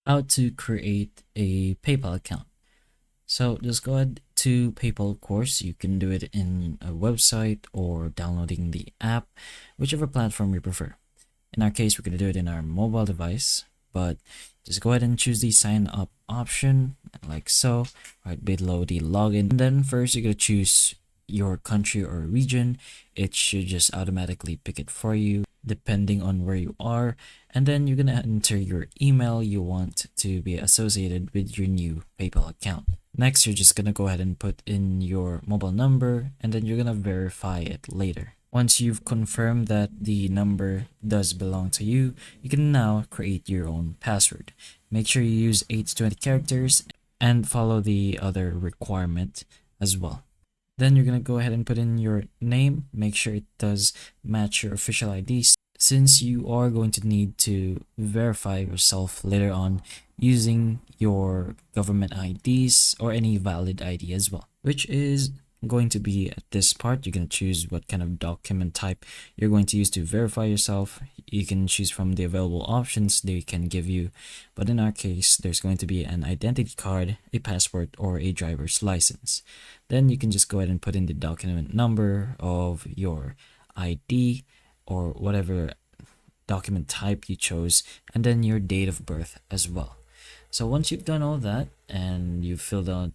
how to create a PayPal account. So just go ahead to PayPal course. You can do it in a website or downloading the app, whichever platform you prefer. In our case, we're going to do it in our mobile device, but just go ahead and choose the sign up option like so, right below the login. And then first you're going to choose your country or region. It should just automatically pick it for you depending on where you are. And then you're going to enter your email you want to be associated with your new PayPal account. Next, you're just going to go ahead and put in your mobile number, and then you're going to verify it later. Once you've confirmed that the number does belong to you, you can now create your own password. Make sure you use 8 to 20 characters and follow the other requirement as well. Then you're going to go ahead and put in your name. Make sure it does match your official ID, since you are going to need to verify yourself later on using your government IDs or any valid ID as well, which is going to be at this part. You're going to choose what kind of document type you're going to use to verify yourself. You can choose from the available options they can give you, but in our case there's going to be an identity card, a passport, or a driver's license. Then you can just go ahead and put in the document number of your ID or whatever document type you chose, and then your date of birth as well. So once you've done all that and you've filled out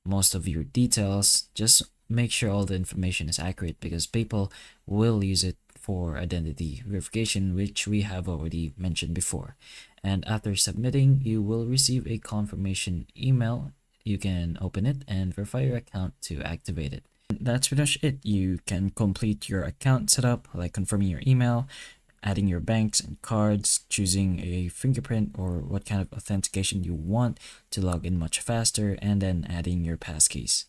most of your details, just make sure all the information is accurate, because PayPal will use it for identity verification, which we have already mentioned before. And after submitting, you will receive a confirmation email. You can open it and verify your account to activate it. That's pretty much it. You can complete your account setup, like confirming your email, adding your banks and cards, choosing a fingerprint or what kind of authentication you want to log in much faster, and then adding your passkeys.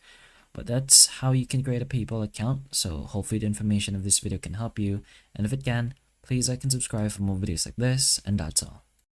But that's how you can create a PayPal account. So hopefully the information of this video can help you, and if it can, please like and subscribe for more videos like this, and that's all.